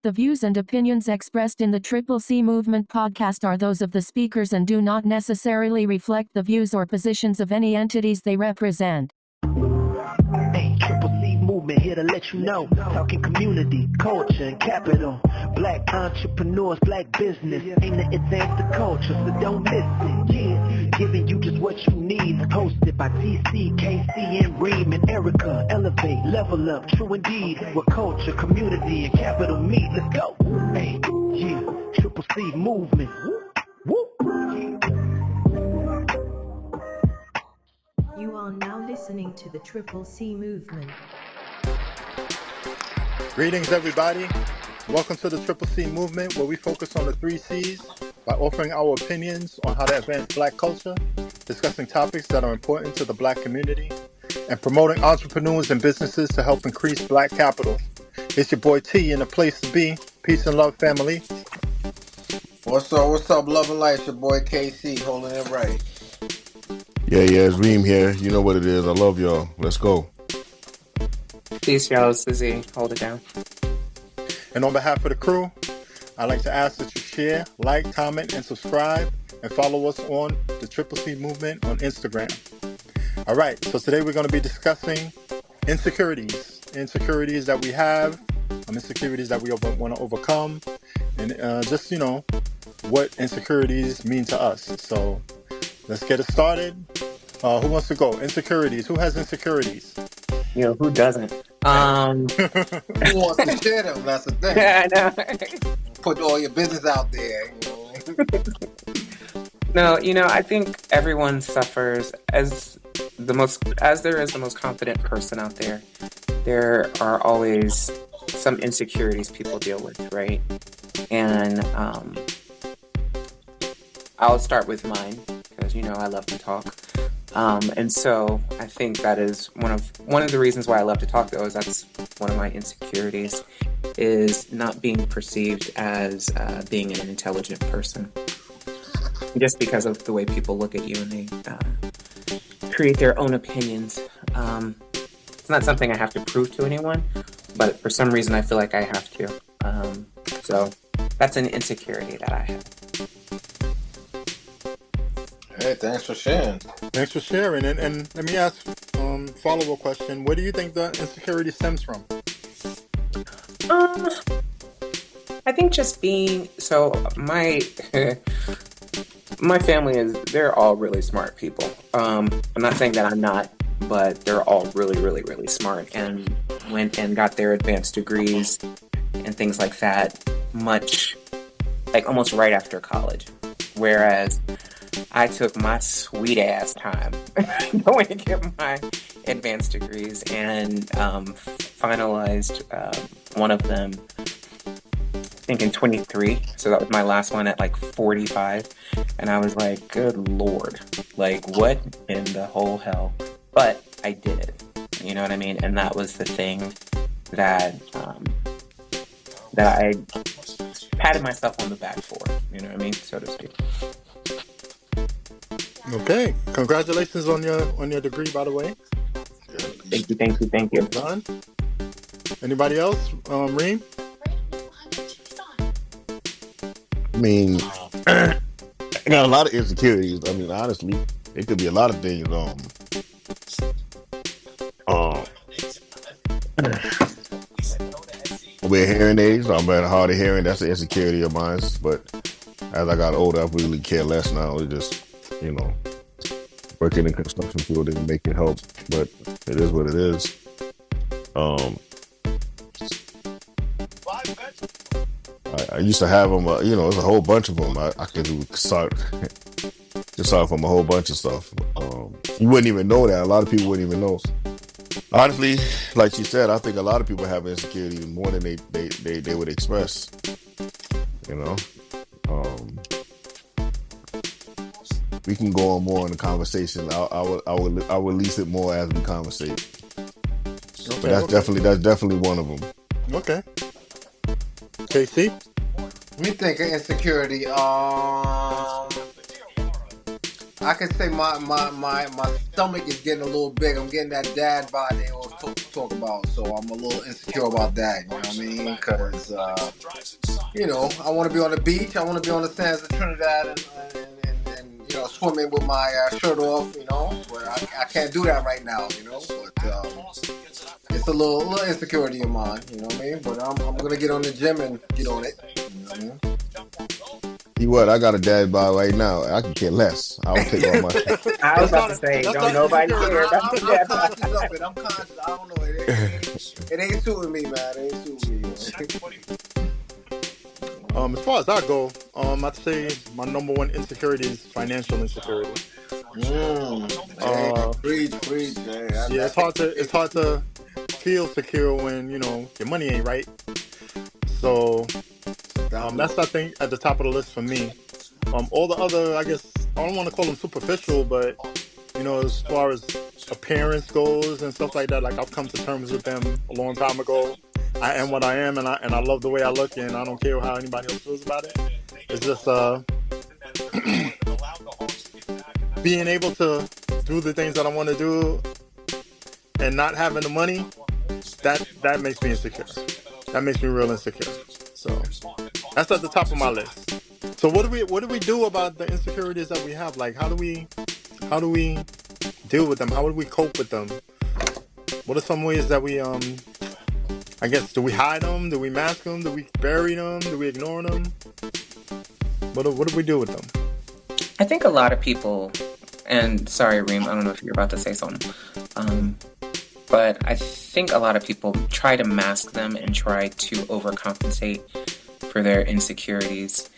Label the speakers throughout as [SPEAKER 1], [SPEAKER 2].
[SPEAKER 1] The views and opinions expressed in the Triple C Movement podcast are those of the speakers and do not necessarily reflect the views or positions of any entities they represent.
[SPEAKER 2] Hey, Triple C Movement here to let you know. Talking community, culture, and capital. Black entrepreneurs, black business. Ain't the advance the culture, so don't miss it. Yeah, giving you just what you need. Hosted by TC, KC, and Reem and Erica. Elevate, level up, true indeed. Where culture, community, and capital meet. Let's go. Hey, yeah, Triple C Movement. Woo.
[SPEAKER 3] You are now listening to the Triple C Movement.
[SPEAKER 4] Greetings, everybody. Welcome to the Triple C Movement, where we focus on the 3 C's by offering our opinions on how to advance Black culture, discussing topics that are important to the Black community, and promoting entrepreneurs and businesses to help increase Black capital. It's your boy T in the place to be. Peace and love, family.
[SPEAKER 5] What's up, love and life? Your boy KC holding it right.
[SPEAKER 6] Yeah, it's Reem here. You know what it is. I love y'all. Let's go.
[SPEAKER 7] Peace, y'all. It's Izzy. Hold it down.
[SPEAKER 4] And on behalf of the crew, I'd like to ask that you share, like, comment, and subscribe, and follow us on the Triple C Movement on Instagram. All right, so today we're going to be discussing insecurities. Insecurities that we have, insecurities that we want to overcome, and just, what insecurities mean to us. So let's get it started. Who wants to go? Insecurities. Who has insecurities?
[SPEAKER 7] Who doesn't?
[SPEAKER 5] Who wants to share them? That's the thing.
[SPEAKER 7] Yeah, I know.
[SPEAKER 5] Put all your business out there.
[SPEAKER 7] No, I think everyone suffers as there is the most confident person out there. There are always some insecurities people deal with, right? And I'll start with mine because I love to talk. And so I think that is one of the reasons why I love to talk, though, is that's one of my insecurities, is not being perceived as being an intelligent person. Just because of the way people look at you and they create their own opinions. It's not something I have to prove to anyone, but for some reason I feel like I have to. So that's an insecurity that I have.
[SPEAKER 5] Hey, thanks for sharing.
[SPEAKER 4] Thanks for sharing. And let me ask follow-up question. Where do you think the insecurity stems from?
[SPEAKER 7] I think just my family they're all really smart people. I'm not saying that I'm not, but they're all really, really, really smart and went and got their advanced degrees and things like that almost right after college. Whereas I took my sweet ass time going to get my advanced degrees and finalized one of them, I think in 23. So that was my last one at 45. And I was like, good Lord, what in the whole hell? But I did it. You know what I mean? And that was the thing that I patted myself on the back for, you know what I mean, so to speak.
[SPEAKER 4] Okay, congratulations on your degree, by the way.
[SPEAKER 7] Thank you.
[SPEAKER 4] Done. Anybody else? Reem?
[SPEAKER 6] I mean, I got a lot of insecurities. I mean, honestly, it could be a lot of things. With hearing aids, I'm at hard of hearing. That's an insecurity of mine. But as I got older, I really care less now. It just, working in the construction field didn't make it help. But it is what it is. I used to have them, there's a whole bunch of them. I could start from a whole bunch of stuff. You wouldn't even know that. A lot of people wouldn't even know. Honestly, like she said, I think a lot of people have insecurities more than they would express. We can go on more in the conversation. I will release it more as we conversate. Okay, but that's definitely one of them.
[SPEAKER 4] Okay. KC?
[SPEAKER 5] Let me think of insecurity. I could say my stomach is getting a little big. I'm getting that dad body. to talk about, so I'm a little insecure about that. You know what I mean? Because I want to be on the beach. I want to be on the sands of Trinidad and swimming with my shirt off. But I can't do that right now. But it's a little insecurity of mine. You know what I mean? But I'm gonna get on the gym and get on it. You know what I mean?
[SPEAKER 6] You what? I got a dad bod right now. I can care less. I'll take all my.
[SPEAKER 7] I was about to say, don't nobody care about the dad bod.
[SPEAKER 5] I'm conscious. I don't know. It ain't suiting me, man. It ain't suiting me.
[SPEAKER 4] As far as I go, I'd say my number one insecurity is financial insecurity.
[SPEAKER 5] Preach.
[SPEAKER 4] Yeah, it's hard to feel secure when your money ain't right. So that's, I think, at the top of the list for me. All the other, I guess, I don't want to call them superficial, but as far as appearance goes and stuff like that, like I've come to terms with them a long time ago. I am what I am, and I love the way I look, and I don't care how anybody else feels about it. It's just being able to do the things that I want to do and not having the money. That makes me insecure. That makes me real insecure. So that's at the top of my list. So what do we do about the insecurities that we have? Like how do we deal with them? How do we cope with them? What are some ways that we I guess, do we hide them? Do we mask them? Do we bury them? Do we ignore them? What do we do with them?
[SPEAKER 7] I think a lot of people, and sorry, Reem, I don't know if you're about to say something, but I think a lot of people try to mask them and try to overcompensate for their insecurities.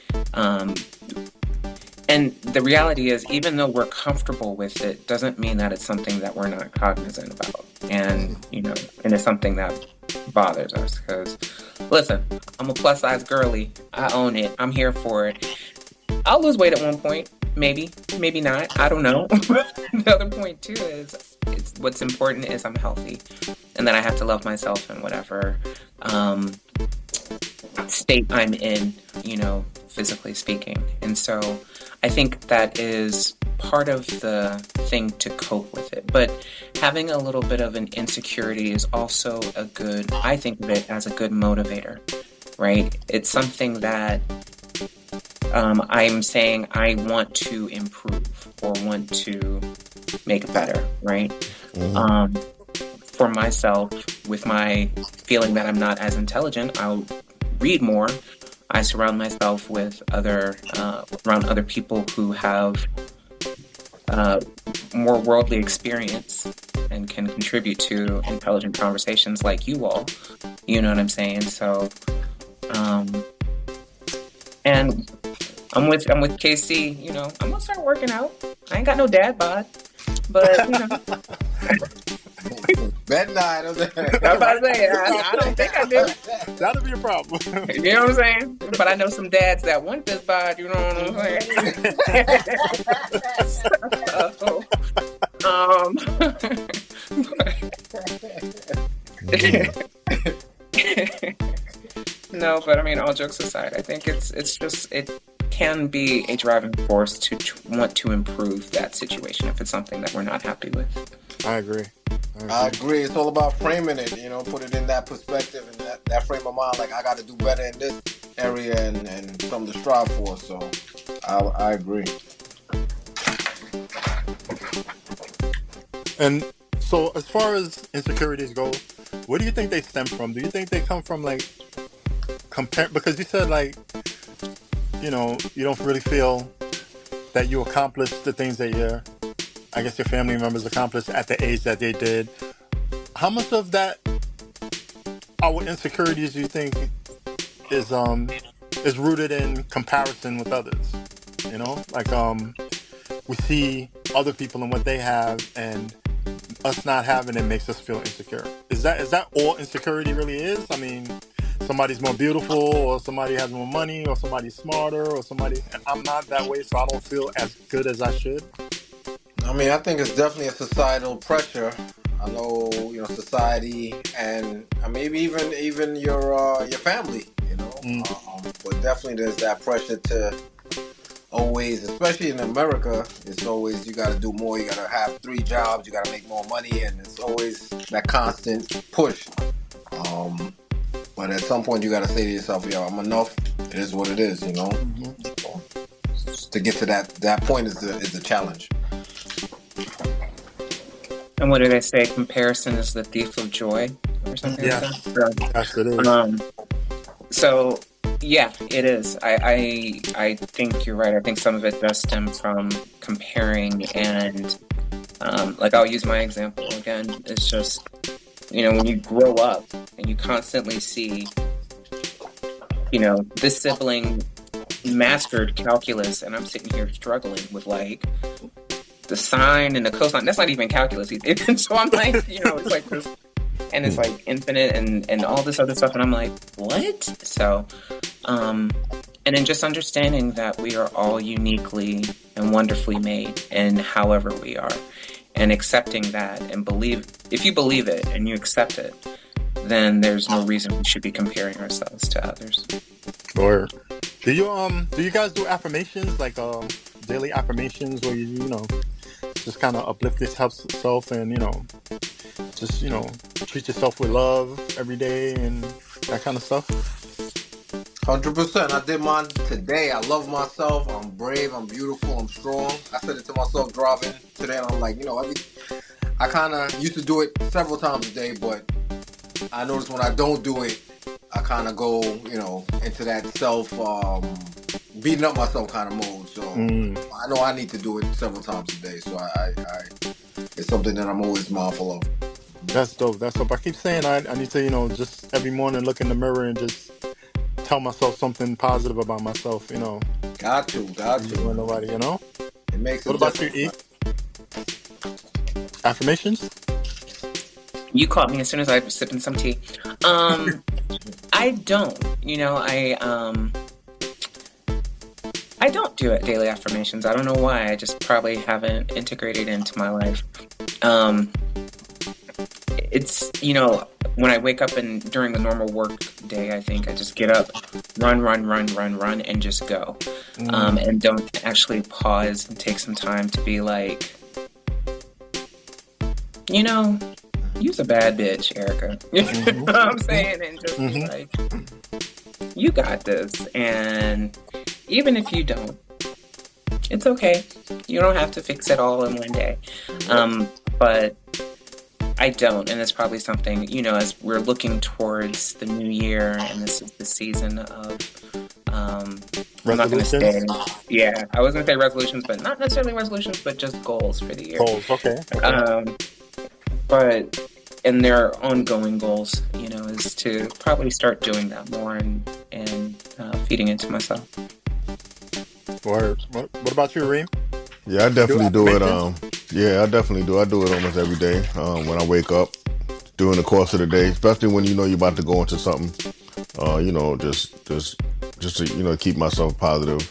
[SPEAKER 7] And the reality is, even though we're comfortable with it, doesn't mean that it's something that we're not cognizant about. And, and it's something that bothers us. Because, listen, I'm a plus size girly. I own it. I'm here for it. I'll lose weight at one point. Maybe not. I don't know. The other point too is what's important is I'm healthy, and that I have to love myself in whatever state I'm in, physically speaking. And so I think that is part of the thing to cope with it. But having a little bit of an insecurity is also I think of it as a good motivator, right? It's something that I'm saying I want to improve or want to make better, right? Mm-hmm. For myself, with my feeling that I'm not as intelligent, I'll read more. I surround myself with around other people who have more worldly experience and can contribute to intelligent conversations like you all. You know what I'm saying? So, and I'm with KC. I'm gonna start working out. I ain't got no dad bod, but
[SPEAKER 5] Bet not.
[SPEAKER 7] I'm about to say, I don't think I do.
[SPEAKER 4] That'll be a problem.
[SPEAKER 7] You know what I'm saying? But I know some dads that want this bod. You know what I'm saying? No, but I mean, all jokes aside, I think it can be a driving force to want to improve that situation if it's something that we're not happy with.
[SPEAKER 4] I agree.
[SPEAKER 5] It's all about framing it, put it in that perspective and that frame of mind. Like, I got to do better in this area and something to strive for. So I agree.
[SPEAKER 4] And so as far as insecurities go, where do you think they stem from? Do you think they come from because you said you don't really feel that you accomplished the things that your family members accomplished at the age that they did. How much of that, our insecurities, do you think is rooted in comparison with others? We see other people and what they have, and us not having it makes us feel insecure. Is that all insecurity really is? I mean, somebody's more beautiful, or somebody has more money, or somebody's smarter, or and I'm not that way, so I don't feel as good as I should.
[SPEAKER 5] I mean, I think it's definitely a societal pressure. I know, society, and maybe even your family, but definitely there's that pressure to always, especially in America, it's always you got to do more. You got to have 3 jobs. You got to make more money, and it's always that constant push. But at some point, you got to say to yourself, "Yo, I'm enough. It is what it is." You know. So, to get to that point is the challenge.
[SPEAKER 7] And what do they say? Comparison is the thief of joy, or something like that.
[SPEAKER 4] Yes, it is.
[SPEAKER 7] So yeah, it is. I think you're right. I think some of it does stem from comparing, and like I'll use my example again. It's just, you know, when you grow up and you constantly see, you know, this sibling mastered calculus, and I'm sitting here struggling with like the sine and the cosine. That's not even calculus. And so I'm like, you know, it's like this, and it's like infinite and all this other stuff, and I'm like, what? So, and then just understanding that we are all uniquely and wonderfully made, and however we are, and accepting that and if you believe it and you accept it, then there's no reason we should be comparing ourselves to others.
[SPEAKER 4] Or do you guys do affirmations, like daily affirmations, where you know, just kind of uplift yourself and, you know, just, you know, treat yourself with love every day and that kind of stuff?
[SPEAKER 5] 100%. I did mine today. I love myself. I'm brave. I'm beautiful. I'm strong. I said it to myself driving today, and I'm like, you know, I kind of used to do it several times a day, but I notice when I don't do it, I kind of go, you know, into that self beating up myself kind of mode. So I know I need to do it several times a day. So I it's something that I'm always mindful of.
[SPEAKER 4] That's dope. That's dope. I keep saying I need to, you know, just every morning look in the mirror and just tell myself something positive about myself, you know.
[SPEAKER 5] Got to.
[SPEAKER 4] Nobody, you know.
[SPEAKER 5] It makes.
[SPEAKER 4] What about you, E? Affirmations?
[SPEAKER 7] You caught me as soon as I was sipping some tea. I don't. You know, I don't do it daily affirmations. I don't know why. I just probably haven't integrated into my life. It's, you know, when I wake up and during the normal work day, I think I just get up, run, and just go. And don't actually pause and take some time to be like, you know, you's a bad bitch, Erica. You know what I'm saying? And just be like, you got this. And even if you don't, it's okay. You don't have to fix it all in one day. But I don't, and it's probably something, you know, as we're looking towards the new year, and this is the season of, I'm not going to say, yeah, I was going to say resolutions, but not necessarily resolutions, but just goals for the year.
[SPEAKER 4] Goals, okay.
[SPEAKER 7] And their ongoing goals, you know, is to probably start doing that more and feeding into myself.
[SPEAKER 4] Word. What about you, Reem?
[SPEAKER 6] Yeah, I definitely do it. Yeah, I definitely do. I do it almost every day when I wake up, during the course of the day, especially when you know you're about to go into something. You know, just to, you know, keep myself positive.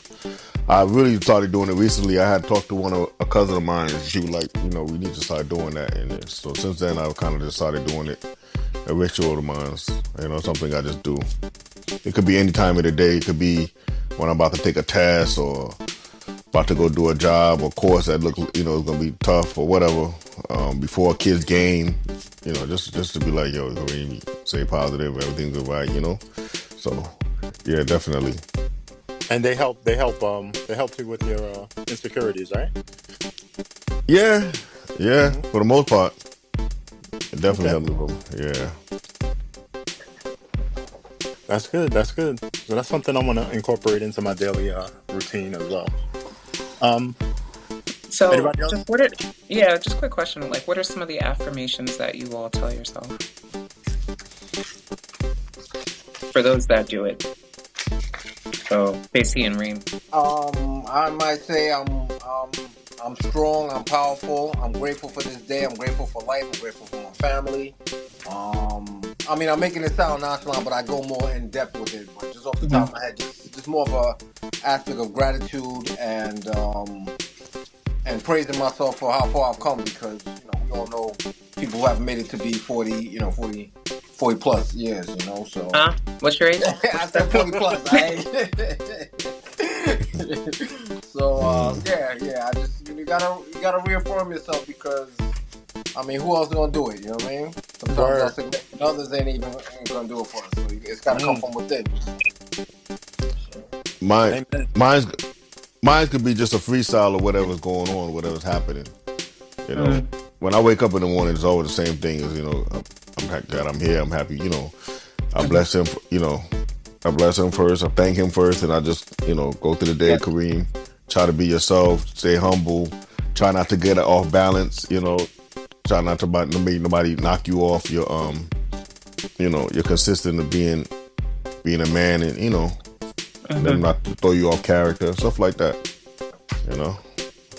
[SPEAKER 6] I really started doing it recently. I had talked to a cousin of mine, and she was like, you know, we need to start doing that. And so since then, I've kind of just started doing it, a ritual of mine. You know, something I just do. It could be any time of the day. It could be when I'm about to take a test or about to go do a job or course that look, you know, is gonna be tough or whatever. Before a kid's game, you know, just to be like, yo, Kareem, stay positive, everything's alright, you know. So, yeah, definitely.
[SPEAKER 4] And they help you with your insecurities, right?
[SPEAKER 6] Yeah, for the most part, it definitely helps with them. Yeah.
[SPEAKER 4] That's good. So that's something I'm gonna incorporate into my daily routine as well.
[SPEAKER 7] So
[SPEAKER 4] anybody else?
[SPEAKER 7] Just quick question. Like, what are some of the affirmations that you all tell yourself? For those that do it. So, Stacey and Reem.
[SPEAKER 5] I might say I'm strong, I'm powerful, I'm grateful for this day, I'm grateful for life, I'm grateful for my family. I mean, I'm making it sound nonchalant, but I go more in depth with it. But just off the top of my head, just more of a aspect of gratitude and praising myself for how far I've come, because, you know, we all know people who haven't made it to be 40 plus years, you know. So
[SPEAKER 7] what's your age?
[SPEAKER 5] I said 40 plus. So yeah. I just you gotta reaffirm yourself because I mean, who else is gonna do it? You know what I mean? Sometimes our
[SPEAKER 4] Word.
[SPEAKER 5] significant others ain't even gonna do it for us. So it's gotta come from within.
[SPEAKER 6] Mine,
[SPEAKER 4] Amen.
[SPEAKER 6] mine could be just a freestyle of whatever's going on, whatever's happening. You know, when I wake up in the morning, it's always the same thing. As God, I'm here. I'm happy. I bless him. I bless him first. I thank him first, and I just go through the day, Kareem. Try to be yourself. Stay humble. Try not to get it off balance. Try not to make nobody knock you off your you're consistent of being a man, and them not to throw you off character, stuff like that.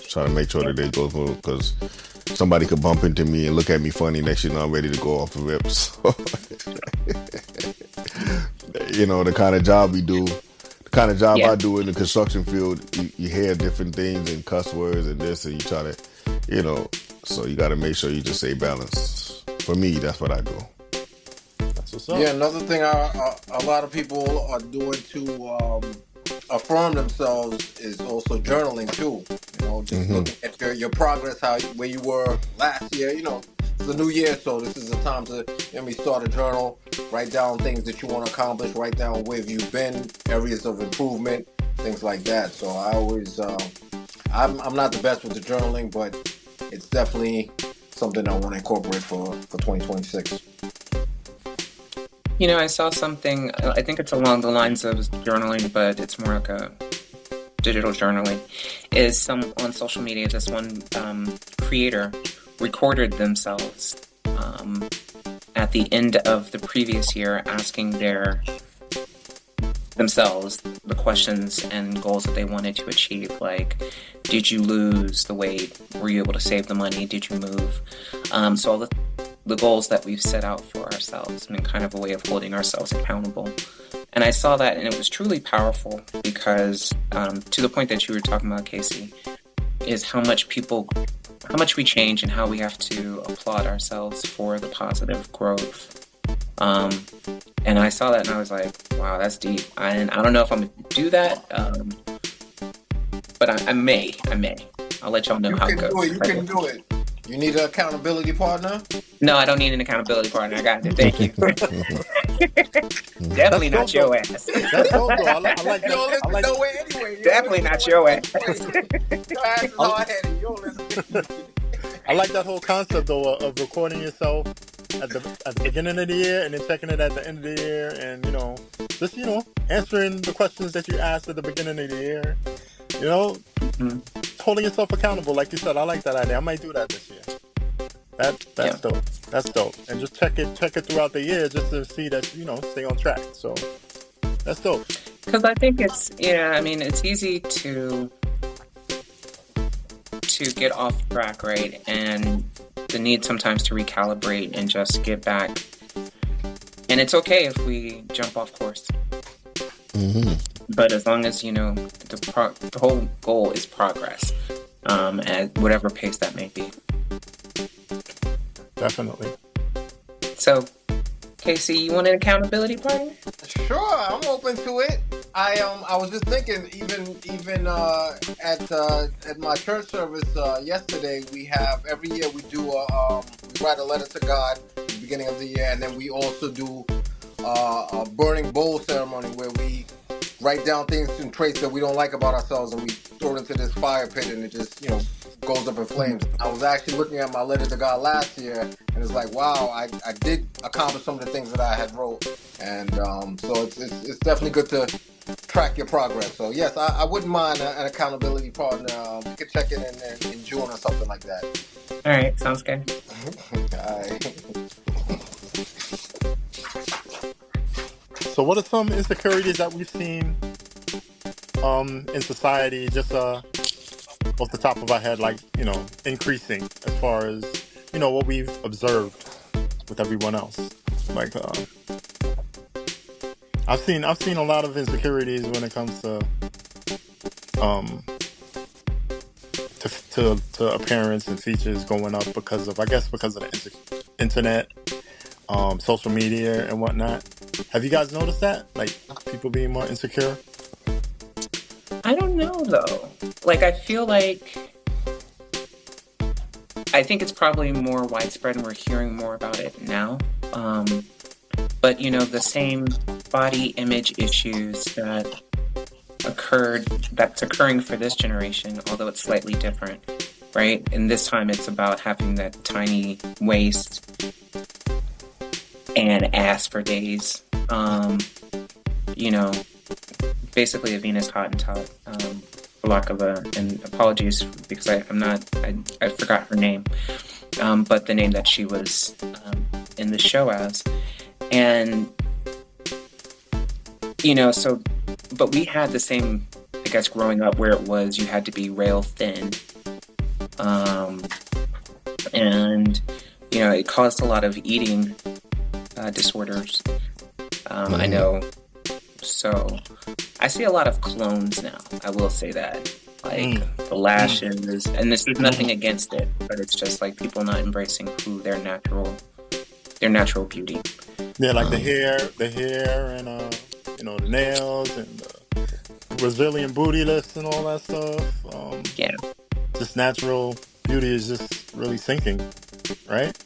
[SPEAKER 6] Try to make sure that they go through because somebody could bump into me and look at me funny. Next, I'm ready to go off the rips. The kind of job we do, the kind of job I do in the construction field, you hear different things and cuss words and this, and you try to, so you got to make sure you just stay balanced. For me, that's what I do.
[SPEAKER 4] That's what's up.
[SPEAKER 5] Yeah, another thing a lot of people are doing to affirm themselves is also journaling too. Just looking at your progress, where you were last year. It's a new year, so this is the time to start a journal, write down things that you want to accomplish, write down where you've been, areas of improvement, things like that. So I always, I'm not the best with the journaling, but it's definitely something I want to incorporate for 2026.
[SPEAKER 7] I saw something, I think it's along the lines of journaling, but it's more like a digital journaling, is on social media, this one creator recorded themselves at the end of the previous year asking themselves the questions and goals that they wanted to achieve, like, did you lose the weight? Were you able to save the money? Did you move? So all the goals that we've set out for ourselves, and kind of a way of holding ourselves accountable. And I saw that, and it was truly powerful because, to the point that you were talking about, Casey, is how much we change and how we have to applaud ourselves for the positive growth. And I saw that and I was like, wow, that's deep. And I don't know if I'm going to do that, but I may. I'll let y'all know how it goes.
[SPEAKER 5] You can do it. You need an accountability partner?
[SPEAKER 7] No, I don't need an accountability partner. I got it. Thank you. Definitely not your ass.
[SPEAKER 4] That's dope, though. I like that.
[SPEAKER 5] You don't listen no way anyway.
[SPEAKER 7] Definitely not your ass.
[SPEAKER 5] Your ass is hard-headed. You don't listen.
[SPEAKER 4] I like that whole concept, though, of recording yourself at the beginning of the year and then checking it at the end of the year, and just answering the questions that you asked at the beginning of the year. Holding yourself accountable, like you said. I like that idea. I might do that this year. That's dope. That's dope. And just check it throughout the year just to see that stay on track. So that's dope.
[SPEAKER 7] Because I think it's it's easy to get off track, right? And the need sometimes to recalibrate and just get back. And it's okay if we jump off course. But as long as the whole goal is progress, at whatever pace that may be.
[SPEAKER 4] Definitely.
[SPEAKER 7] So, Casey, you want an accountability partner?
[SPEAKER 5] Sure, I'm open to it. I was just thinking, even at my church service yesterday, we have every year we do we write a letter to God at the beginning of the year, and then we also do a burning bowl ceremony where we write down things and traits that we don't like about ourselves, and we throw it into this fire pit, and it just goes up in flames. I was actually looking at my letter to God last year, and it's like, wow, I did accomplish some of the things that I had wrote, and so it's definitely good to track your progress. So yes, I wouldn't mind an accountability partner. We could check it in June or something like that.
[SPEAKER 7] All right, sounds good.
[SPEAKER 5] All right.
[SPEAKER 4] So what are some insecurities that we've seen in society, just off the top of our head, like, increasing as far as, what we've observed with everyone else? Like, I've seen a lot of insecurities when it comes to appearance and features going up because of the internet, social media and whatnot. Have you guys noticed that? Like, people being more insecure?
[SPEAKER 7] I don't know though. Like, I feel like I think it's probably more widespread and we're hearing more about it now. But the same body image issues that's occurring for this generation, although it's slightly different, right? And this time it's about having that tiny waist and ass for days. Basically a Venus Hottentot, for lack of and apologies because I forgot her name, but the name that she was in the show as, and but we had the same, I guess, growing up where it was you had to be rail thin, and it caused a lot of eating disorders. I know. So I see a lot of clones now. I will say that, like the lashes, and this is nothing against it, but it's just like people not embracing their natural beauty.
[SPEAKER 4] Yeah, like the hair, and the nails, and the Brazilian booty lifts and all that stuff.
[SPEAKER 7] Yeah,
[SPEAKER 4] just natural beauty is just really sinking, right?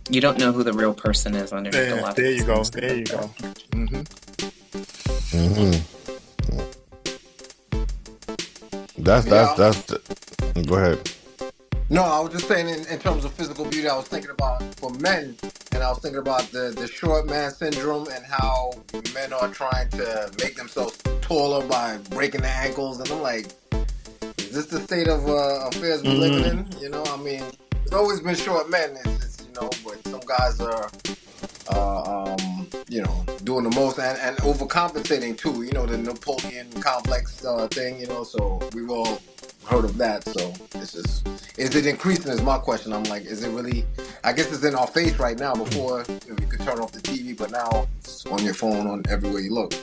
[SPEAKER 7] You don't know who the real person is underneath a lot.
[SPEAKER 4] There you go. There you go.
[SPEAKER 6] That's go ahead.
[SPEAKER 5] No, I was just saying in terms of physical beauty, I was thinking about for men, and I was thinking about the short man syndrome and how men are trying to make themselves taller by breaking their ankles, and I'm like, is this the state of affairs we're living in? I mean, it's always been short men, but some guys are doing the most and overcompensating too, the Napoleon complex thing, so we've all heard of that. So it's just, is it increasing is my question. I'm like, is it really? I guess it's in our face right now. Before you could turn off the TV, but now it's on your phone, on everywhere you look.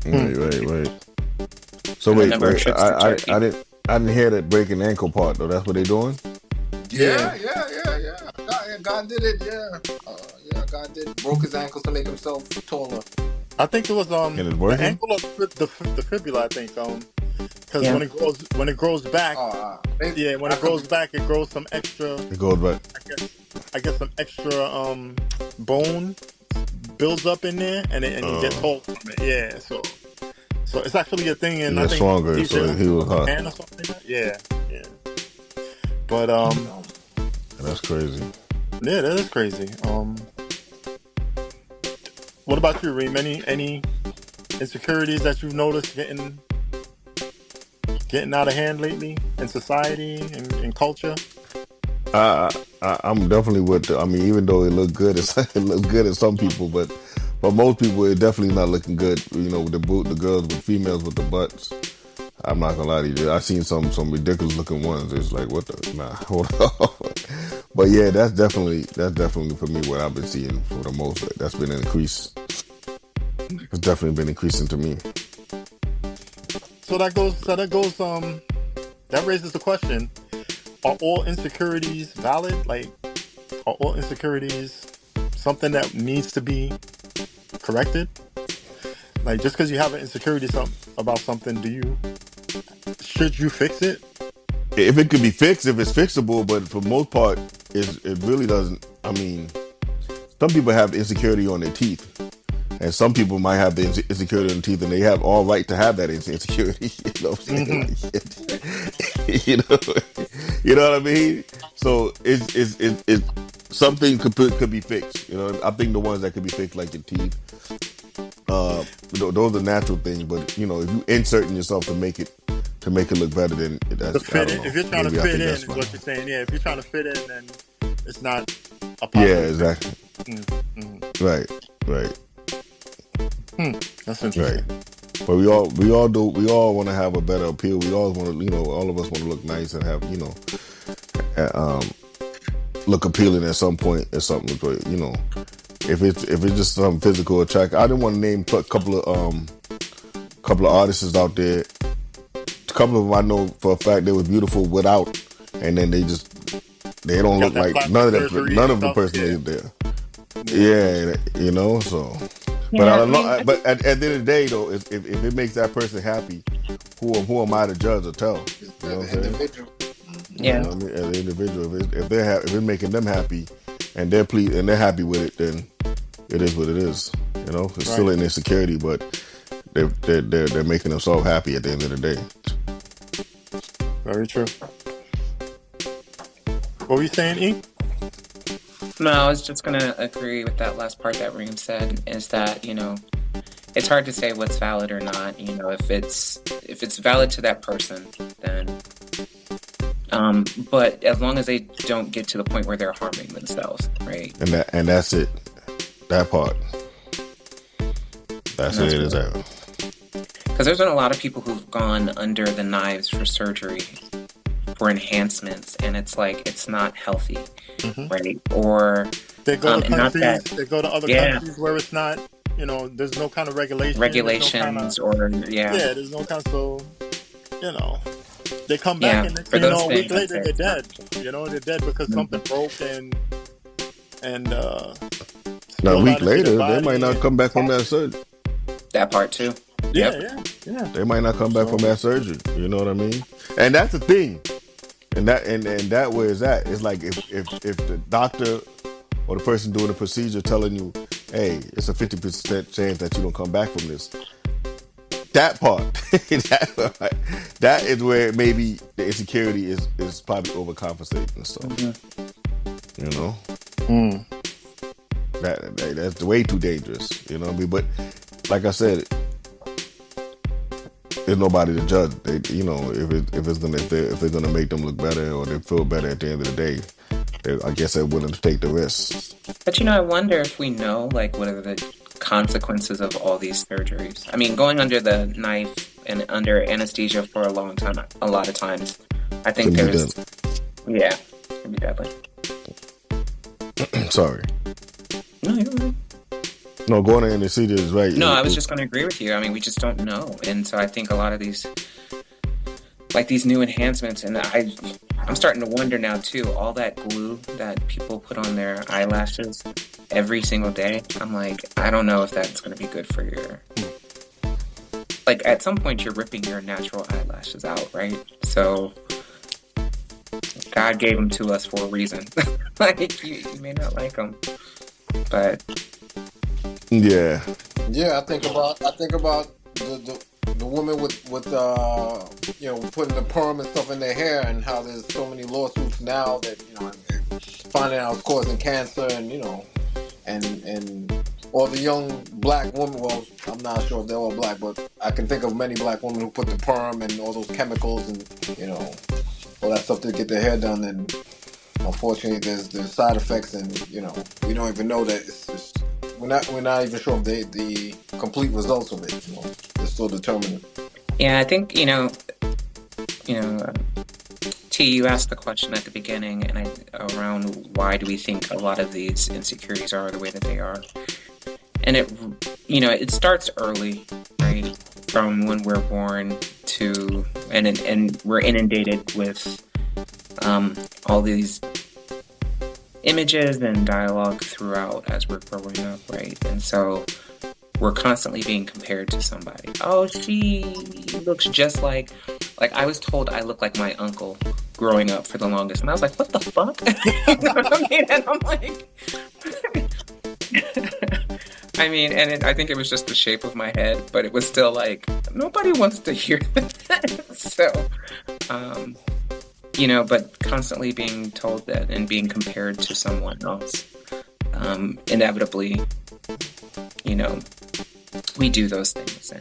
[SPEAKER 6] Right. So wait, I didn't hear that breaking ankle part though. That's what they're doing?
[SPEAKER 5] Yeah. God did it. God did broke his ankles to make himself taller.
[SPEAKER 4] I think it was
[SPEAKER 6] and it's working?
[SPEAKER 4] the ankle of the fibula. I think because when it grows back, when it grows back, it grows some extra.
[SPEAKER 6] It goes back.
[SPEAKER 4] I guess some extra bone builds up in there, and you get told from it. Yeah, so it's actually a thing. And I think
[SPEAKER 6] stronger, so he was hot.
[SPEAKER 4] Or something like that. Yeah. But
[SPEAKER 6] that's crazy.
[SPEAKER 4] Yeah, that is crazy. What about you, Reem? Any insecurities that you've noticed getting out of hand lately in society and in culture?
[SPEAKER 6] I'm definitely with. Even though it looked good, it looked good at some people, but most people, it definitely not looking good. With the girls, with females with the butts. I'm not gonna lie to you. I've seen some ridiculous looking ones. It's like, what the hold on. But yeah, that's definitely for me what I've been seeing for the most. That's been an increase. It's definitely been increasing to me.
[SPEAKER 4] So that raises the question: are all insecurities valid? Like, are all insecurities something that needs to be corrected? Like, just because you have an insecurity about something, should you fix it?
[SPEAKER 6] If it could be fixed, if it's fixable, but for most part, it really doesn't. Some people have insecurity on their teeth, and some people might have the insecurity on their teeth, and they have all right to have that insecurity. You know what I'm saying? You know what I mean? So it's something could be fixed. I think the ones that could be fixed, like your teeth, those are natural things. But if you inserting yourself to make it look better, then that's
[SPEAKER 4] if you're trying to fit in, is what you're saying. Yeah, if you're trying to fit in, then it's not a positive.
[SPEAKER 6] Yeah, exactly. Right.
[SPEAKER 4] That's interesting.
[SPEAKER 6] Right. But we all want to have a better appeal. We all want to, all of us want to look nice and have, look appealing at some point or something. But if it's just something physical attract, I didn't want to name a couple of artists out there. A couple of them I know for a fact they was beautiful without, and then they don't look like none of the person is there. Yeah, so. But I don't know. But at the end of the day, though, if it makes that person happy, who am I to judge or tell?
[SPEAKER 5] It's
[SPEAKER 6] You know what
[SPEAKER 5] the
[SPEAKER 6] I'm saying?
[SPEAKER 5] individual.
[SPEAKER 6] You
[SPEAKER 7] Yeah.
[SPEAKER 6] know what I mean? As an individual, if it's making them happy, and they're happy with it, then it is what it is. You know, it's still
[SPEAKER 4] Right.
[SPEAKER 6] an insecurity, but they're making themselves happy at the end of the day.
[SPEAKER 4] Very true. What were you saying, E?
[SPEAKER 7] No, I was just gonna agree with that last part that Reem said, is that, it's hard to say what's valid or not. If it's valid to that person, then but as long as they don't get to the point where they're harming themselves, right?
[SPEAKER 6] And that's it. That part. That's where it is at.
[SPEAKER 7] Because there's been a lot of people who've gone under the knives for surgery for enhancements, and it's like it's not healthy, right? Or
[SPEAKER 4] They go to
[SPEAKER 7] not
[SPEAKER 4] countries.
[SPEAKER 7] that,
[SPEAKER 4] They go to other countries where it's not. There's no kind of
[SPEAKER 7] regulations, or
[SPEAKER 4] there's no kind of, so, they come back and next
[SPEAKER 7] for
[SPEAKER 4] thing you
[SPEAKER 7] those
[SPEAKER 4] know, a week
[SPEAKER 7] things,
[SPEAKER 4] later they're dead. They're dead because something broke and
[SPEAKER 6] Now, a week
[SPEAKER 4] out into
[SPEAKER 6] later,
[SPEAKER 4] their
[SPEAKER 6] they might
[SPEAKER 4] body
[SPEAKER 6] not
[SPEAKER 4] and-
[SPEAKER 6] come back from that surgery.
[SPEAKER 7] that part too.
[SPEAKER 4] Yeah.
[SPEAKER 6] They might not come back from that surgery. You know what I mean? And that's the thing. And that where it's at. It's like if the doctor or the person doing the procedure telling you, hey, it's a 50% chance that you don't come back from this. That part, that is where maybe the insecurity is probably overcompensating and stuff. You know? That's way too dangerous. You know what I mean? But like I said, there's nobody to judge. If it's gonna make them look better or they feel better at the end of the day, I guess they're willing to take the risks.
[SPEAKER 7] But I wonder if we know, like, what are the consequences of all these surgeries. I mean, going under the knife and under anesthesia for a long time, a lot of times, I think there's, yeah, it can be deadly.
[SPEAKER 6] Sorry.
[SPEAKER 7] No, you're right.
[SPEAKER 6] No, going to anesthesia is right.
[SPEAKER 7] No, I was just going to agree with you. I mean, we just don't know. And so I think a lot of these, like these new enhancements, and I'm starting to wonder now too, all that glue that people put on their eyelashes every single day, I'm like, I don't know if that's going to be good for your, like at some point you're ripping your natural eyelashes out, right? So God gave them to us for a reason. Like you may not like them, but
[SPEAKER 6] yeah.
[SPEAKER 5] I think about the women with putting the perm and stuff in their hair, and how there's so many lawsuits now that finding out it's causing cancer, and and all the young black women. Well, I'm not sure if they're all black, but I can think of many black women who put the perm and all those chemicals and all that stuff to get their hair done, and unfortunately there's side effects, and we don't even know that we're not even sure of the complete results of it. They're still determining.
[SPEAKER 7] Yeah, I think T, you asked the question at the beginning, and around why do we think a lot of these insecurities are the way that they are, and it starts early, right, from when we're born to and we're inundated with all these images and dialogue throughout as we're growing up, right? And so we're constantly being compared to somebody. Oh, she looks just like I was told I look like my uncle growing up for the longest, and I was like, what the fuck? You know what I mean? And I'm like, I think it was just the shape of my head, but it was still like, nobody wants to hear that. So, but constantly being told that and being compared to someone else, inevitably, we do those things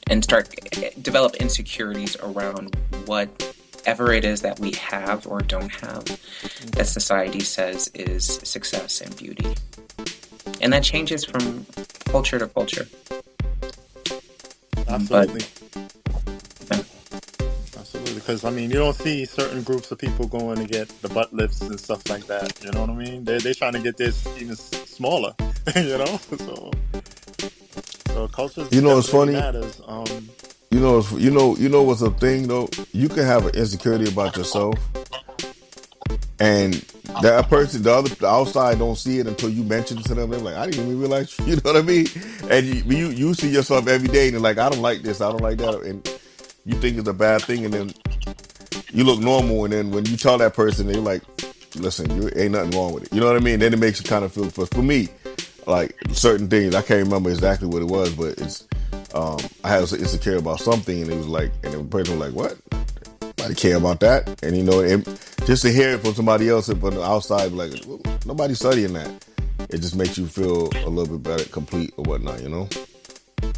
[SPEAKER 7] and start develop insecurities around whatever it is that we have or don't have that society says is success and beauty. And that changes from culture to culture.
[SPEAKER 4] Absolutely. Absolutely. Because, you don't see certain groups of people going to get the butt lifts and stuff like that. You know what I mean? They're trying to get this even smaller, So culture
[SPEAKER 6] it's funny.
[SPEAKER 4] matters.
[SPEAKER 6] What's a thing though? You can have an insecurity about yourself, and that person, the outside don't see it until you mention it to them. They're like, I didn't even realize, you know what I mean? And you see yourself every day and you're like, I don't like this, I don't like that. And you think it's a bad thing. And then you look normal. And then when you tell that person, they're like, listen, you ain't nothing wrong with it. You know what I mean? Then it makes you kind of feel, for me, like certain things, I can't remember exactly what it was, but it's, I was insecure about something, and it was like, and the person was like, what? Nobody care about that. And you know, just to hear it from somebody else from the outside, like, well, nobody's studying that. It just makes you feel a little bit better, complete or whatnot, you know?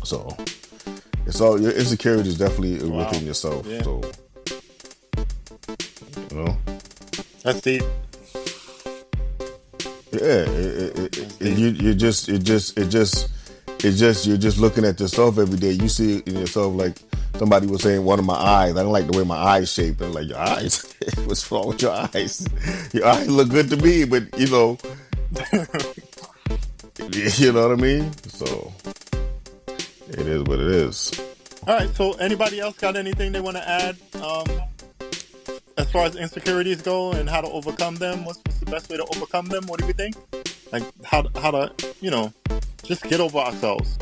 [SPEAKER 6] So it's all, your insecurity is definitely within yourself.
[SPEAKER 4] Yeah.
[SPEAKER 6] So, you know?
[SPEAKER 4] That's deep.
[SPEAKER 6] Yeah, you're just looking at yourself every day. You see it in yourself, like somebody was saying, one of my eyes, I don't like the way my eyes shape. And like, your eyes? What's wrong with your eyes? Your eyes look good to me, but you know, you know what I mean? So it is what it is.
[SPEAKER 4] All right. So anybody else got anything they want to add as far as insecurities go and how to overcome them? What's the best way to overcome them? What do we think? Like how to, you know, just get over ourselves.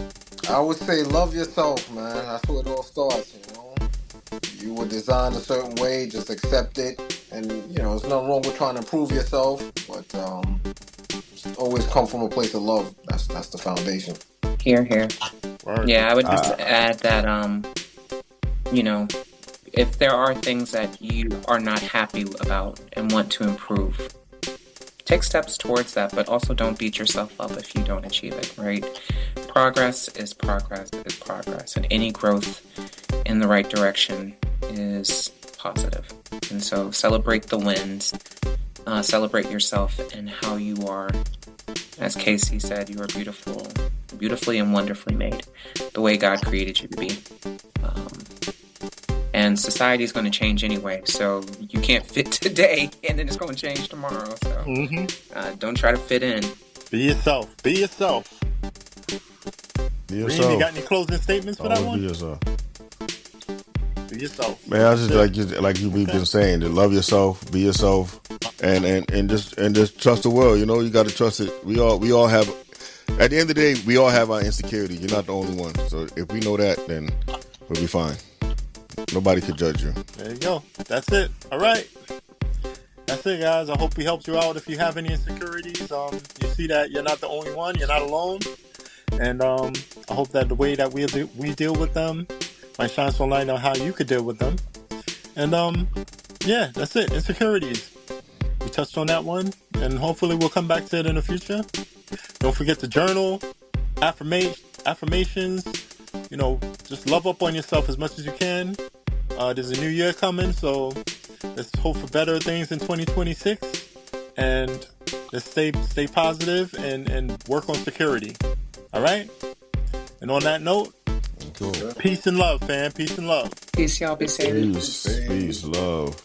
[SPEAKER 5] I would say love yourself, man. That's where it all starts, you know. You were designed a certain way, just accept it. And, you know, there's nothing wrong with trying to improve yourself, but always come from a place of love. That's the foundation.
[SPEAKER 7] Here.
[SPEAKER 4] Word.
[SPEAKER 7] Yeah, I would just add that, you know, if there are things that you are not happy about and want to improve, take steps towards that, but also don't beat yourself up if you don't achieve it, right? Progress is progress, and any growth in the right direction is positive. And so celebrate the wins, celebrate yourself and how you are. As Casey said, you are beautifully and wonderfully made, the way God created you to be. And society is going to change anyway, so you can't fit today, and then it's going to change tomorrow. So don't try to fit in.
[SPEAKER 4] Be yourself. Be yourself.
[SPEAKER 6] Be
[SPEAKER 4] Reem,
[SPEAKER 6] yourself.
[SPEAKER 4] you got any closing statements for that one?
[SPEAKER 6] Be yourself.
[SPEAKER 4] Be yourself.
[SPEAKER 6] Man, I just like we've been saying, to love yourself, be yourself, and just trust the world. You know, you got to trust it. We all have. At the end of the day, we all have our insecurity. You're not the only one. So if we know that, then we'll be fine. Nobody could judge you.
[SPEAKER 4] There you go. That's it. All right. That's it, guys. I hope we helped you out. If you have any insecurities, you see that you're not the only one. You're not alone. And I hope that the way that we deal with them might shine some light on how you could deal with them. And yeah, that's it. Insecurities. We touched on that one, and hopefully we'll come back to it in the future. Don't forget to journal, affirmations. You know, just love up on yourself as much as you can. There's a new year coming, so let's hope for better things in 2026. And let's stay positive and work on security. All right? And on that note,
[SPEAKER 6] Cool.
[SPEAKER 4] peace and love, fam. Peace and love.
[SPEAKER 7] Peace, y'all. Be safe.
[SPEAKER 6] Peace, love.